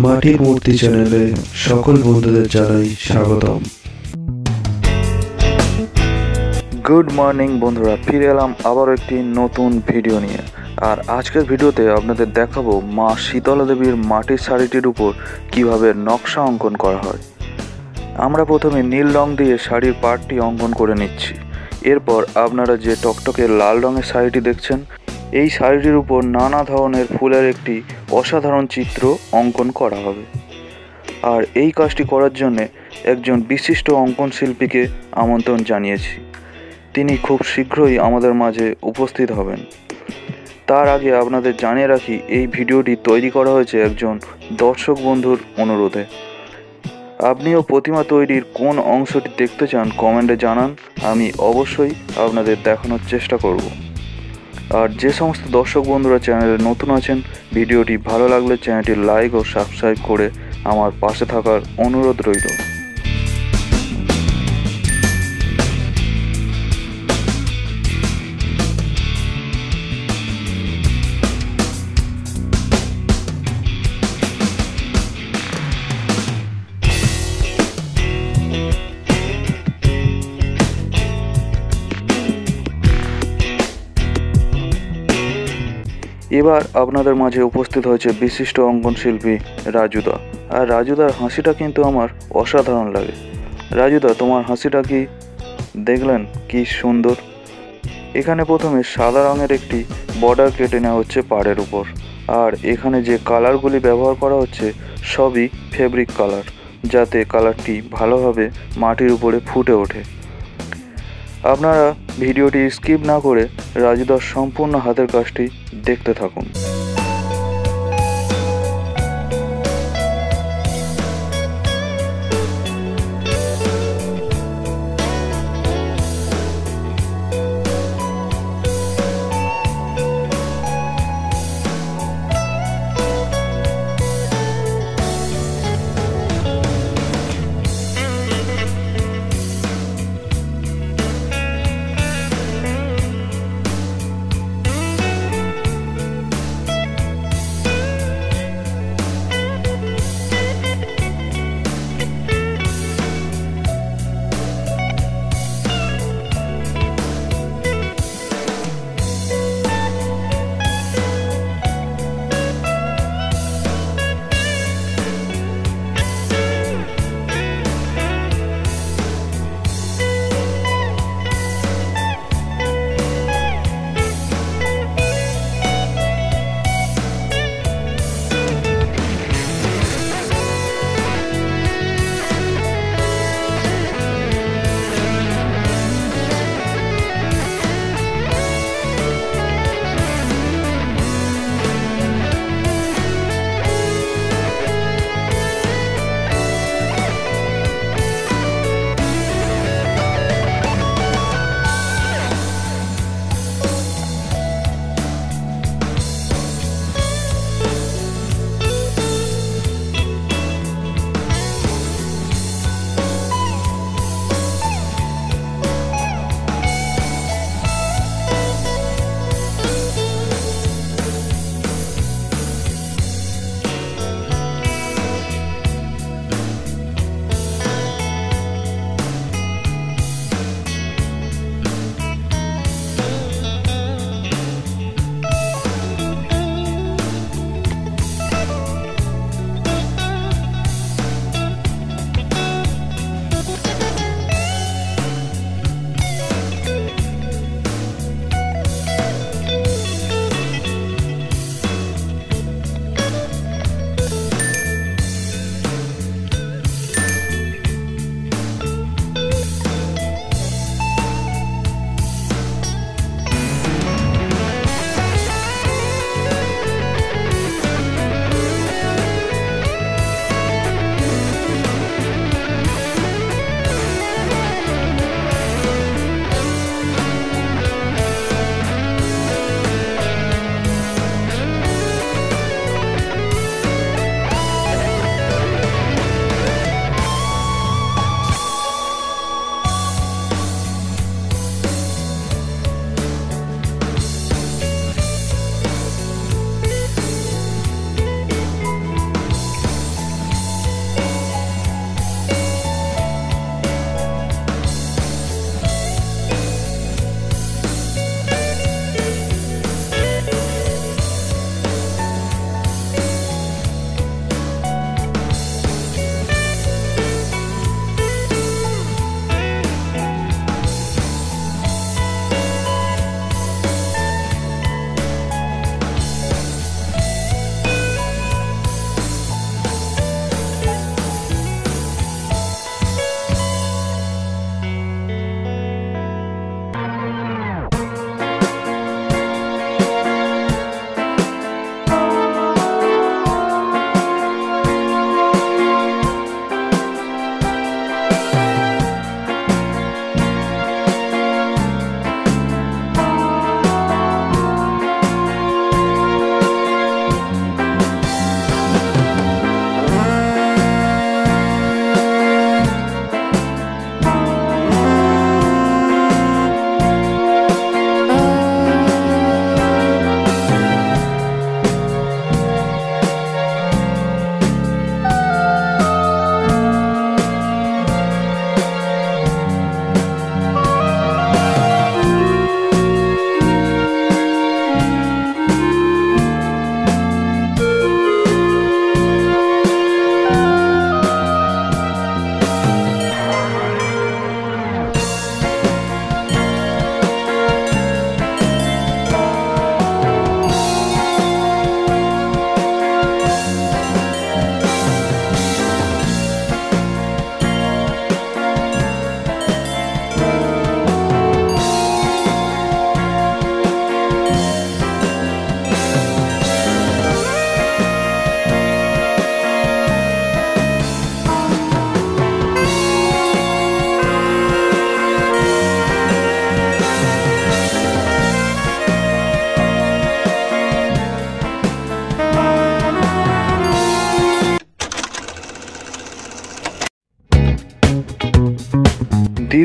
মাটির মূর্তি চ্যানেলে সকল বন্ধুদের জানাই স্বাগতম। গুড মর্নিং বন্ধুরা, ফিরে এলাম আবার একটি নতুন ভিডিও নিয়ে। আর আজকের ভিডিওতে আপনাদের দেখাবো মা শীতলা দেবীর মাটির শাড়িটির উপর কিভাবে নকশা অঙ্কন করা হয়। আমরা প্রথমে নীল রং দিয়ে শাড়ির পাড়টি অঙ্কন করে নিচ্ছি। এরপর আপনারা যে টকটকে লাল রঙের শাড়িটি দেখছেন, এই শাড়িটির উপর নানা ধরনের ফুলের একটি অসাধারণ চিত্র অঙ্কন করা হবে। আর এই কাজটি করার জন্যে একজন বিশিষ্ট অঙ্কন শিল্পীকে আমন্ত্রণ জানিয়েছি। তিনি খুব শীঘ্রই আমাদের মাঝে উপস্থিত হবেন। তার আগে আপনাদের জানিয়ে রাখি, এই ভিডিওটি তৈরি করা হয়েছে একজন দর্শক বন্ধুর অনুরোধে। আপনিও প্রতিমা তৈরির কোন অংশটি দেখতে চান কমেন্টে জানান, আমি অবশ্যই আপনাদের দেখানোর চেষ্টা করব। আর যে সমস্ত দর্শক বন্ধুরা চ্যানেলে নতুন আছেন, ভিডিওটি ভালো লাগলে চ্যানেলটি লাইক ও সাবস্ক্রাইব করে আমার পাশে থাকার অনুরোধ রইল। এবার আপনাদের মাঝে উপস্থিত হয়েছে বিশিষ্ট অঙ্কন শিল্পী রাজুদা। আর রাজুদার হাসিটা কিন্তু আমার অসাধারণ লাগে। রাজুদা, তোমার হাসিটা কি দেখলেন? কি সুন্দর। এখানে প্রথমে সাদা রঙের একটি বর্ডার কেটে নেওয়া হচ্ছে পাড়ের উপর। আর এখানে যে কালারগুলি ব্যবহার করা হচ্ছে সবই ফেব্রিক কালার, যাতে কালারটি ভালোভাবে মাটির উপরে ফুটে ওঠে। আপনারা ভিডিওটি স্কিপ না করে রাজুদার সম্পূর্ণ হাতের কাজটি দেখতে থাকুন।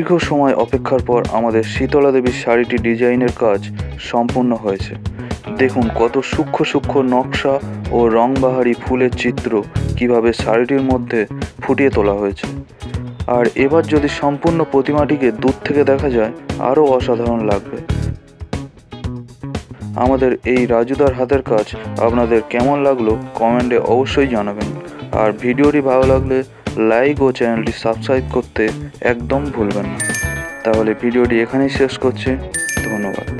দীর্ঘ সময় অপেক্ষার পর আমাদের শীতলা দেবীর শাড়িটি ডিজাইনের কাজ সম্পূর্ণ হয়েছে। দেখুন কত সূক্ষ্ম সূক্ষ্ম নকশা ও রংবাহারি ফুলের চিত্র কিভাবে শাড়িটির মধ্যে ফুটিয়ে তোলা হয়েছে। আর এবার যদি সম্পূর্ণ প্রতিমাটিকে দূর থেকে দেখা যায় আরও অসাধারণ লাগবে। আমাদের এই রাজুদার হাতের কাজ আপনাদের কেমন লাগলো কমেন্টে অবশ্যই জানাবেন। আর ভিডিওটি ভালো লাগলে লাইক ও চ্যানেলটি সাবস্ক্রাইব করতে একদম ভুলবেন না। তাহলে ভিডিওটি এখানেই শেষ করছি। ধন্যবাদ।